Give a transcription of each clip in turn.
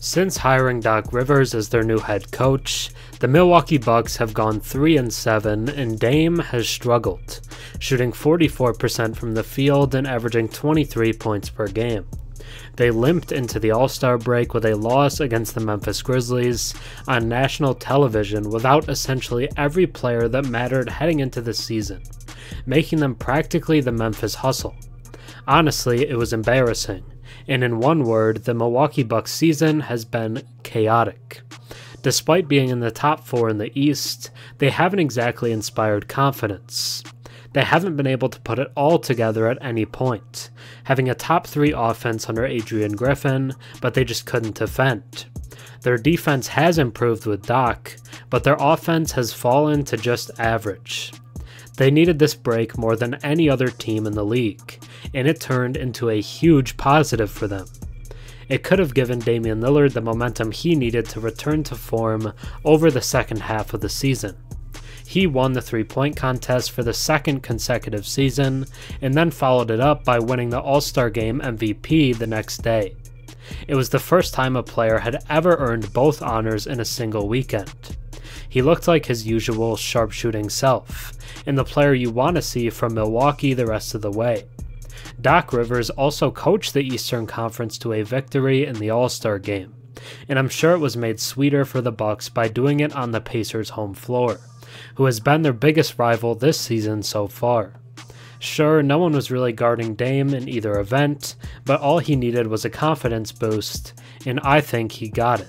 Since hiring Doc Rivers as their new head coach, the Milwaukee Bucks have gone 3-7 and Dame has struggled, shooting 44% from the field and averaging 23 points per game. They limped into the All-Star break with a loss against the Memphis Grizzlies on national television without essentially every player that mattered heading into the season, making them practically the Memphis Hustle. Honestly, it was embarrassing, and in one word, the Milwaukee Bucks season has been chaotic. Despite being in the top 4 in the East, they haven't exactly inspired confidence. They haven't been able to put it all together at any point, having a top 3 offense under Adrian Griffin, but they just couldn't defend. Their defense has improved with Doc, but their offense has fallen to just average. They needed this break more than any other team in the league, and it turned into a huge positive for them. It could have given Damian Lillard the momentum he needed to return to form over the second half of the season. He won the three-point contest for the second consecutive season, and then followed it up by winning the All-Star Game MVP the next day. It was the first time a player had ever earned both honors in a single weekend. He looked like his usual sharpshooting self, and the player you want to see from Milwaukee the rest of the way. Doc Rivers also coached the Eastern Conference to a victory in the All-Star Game, and I'm sure it was made sweeter for the Bucks by doing it on the Pacers' home floor, who has been their biggest rival this season so far. Sure, no one was really guarding Dame in either event, but all he needed was a confidence boost, and I think he got it.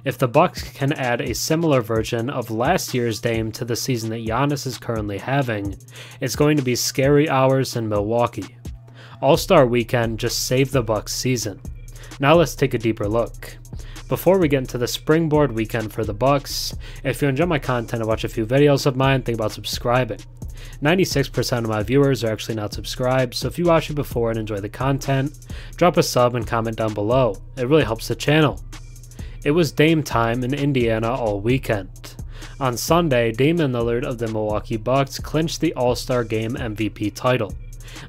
If the Bucks can add a similar version of last year's Dame to the season that Giannis is currently having, it's going to be scary hours in Milwaukee. All-Star Weekend just saved the Bucks season. Now let's take a deeper look. Before we get into the springboard weekend for the Bucks, if you enjoy my content and watch a few videos of mine, think about subscribing. 96% of my viewers are actually not subscribed, so if you watched it before and enjoy the content, drop a sub and comment down below. It really helps the channel. It was Dame time in Indiana all weekend. On Sunday, Damian Lillard of the Milwaukee Bucks clinched the All-Star Game MVP title,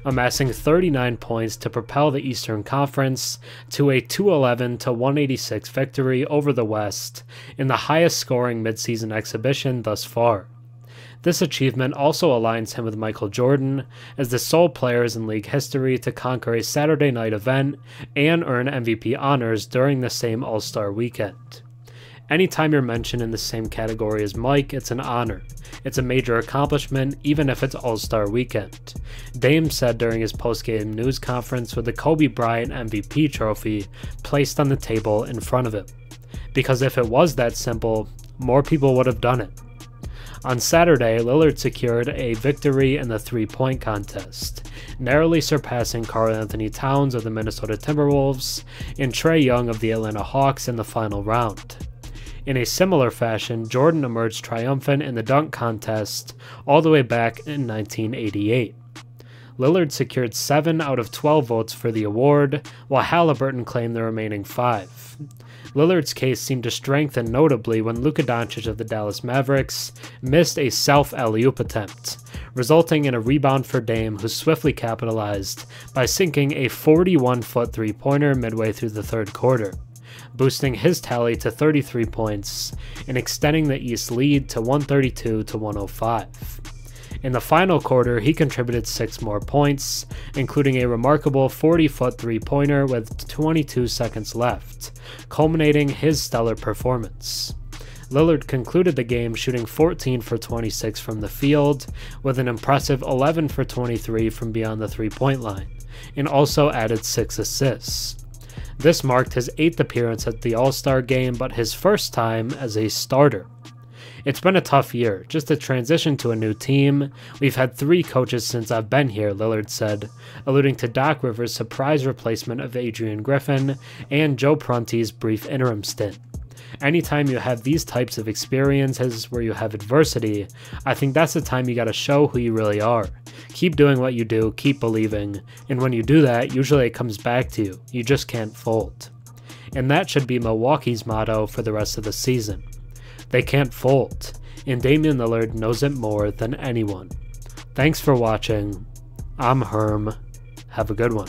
amassing 39 points to propel the Eastern Conference to a 211-186 victory over the West in the highest scoring midseason exhibition thus far. This achievement also aligns him with Michael Jordan as the sole players in league history to conquer a Saturday night event and earn MVP honors during the same All-Star weekend. Anytime you're mentioned in the same category as Mike, it's an honor. It's a major accomplishment, even if it's All-Star weekend. Dame said during his post-game news conference with the Kobe Bryant MVP trophy placed on the table in front of him. Because if it was that simple, more people would have done it. On Saturday, Lillard secured a victory in the three-point contest, narrowly surpassing Karl-Anthony Towns of the Minnesota Timberwolves and Trae Young of the Atlanta Hawks in the final round. In a similar fashion, Jordan emerged triumphant in the dunk contest all the way back in 1988. Lillard secured 7 out of 12 votes for the award, while Halliburton claimed the remaining 5. Lillard's case seemed to strengthen notably when Luka Doncic of the Dallas Mavericks missed a self-alley-oop attempt, resulting in a rebound for Dame, who swiftly capitalized by sinking a 41-foot three-pointer midway through the third quarter, boosting his tally to 33 points and extending the East lead to 132-105. In the final quarter, he contributed 6 more points, including a remarkable 40-foot three-pointer with 22 seconds left, culminating his stellar performance. Lillard concluded the game shooting 14 for 26 from the field, with an impressive 11 for 23 from beyond the three-point line, and also added 6 assists. This marked his 8th appearance at the All-Star Game, but his first time as a starter. It's been a tough year, just to transition to a new team. We've had 3 coaches since I've been here, Lillard said, alluding to Doc Rivers' surprise replacement of Adrian Griffin and Joe Prunty's brief interim stint. Anytime you have these types of experiences where you have adversity, I think that's the time you gotta show who you really are. Keep doing what you do, keep believing, and when you do that, usually it comes back to you. You just can't fold. And that should be Milwaukee's motto for the rest of the season. They can't fold, and Damian Lillard knows it more than anyone. Thanks for watching. I'm Herm. Have a good one.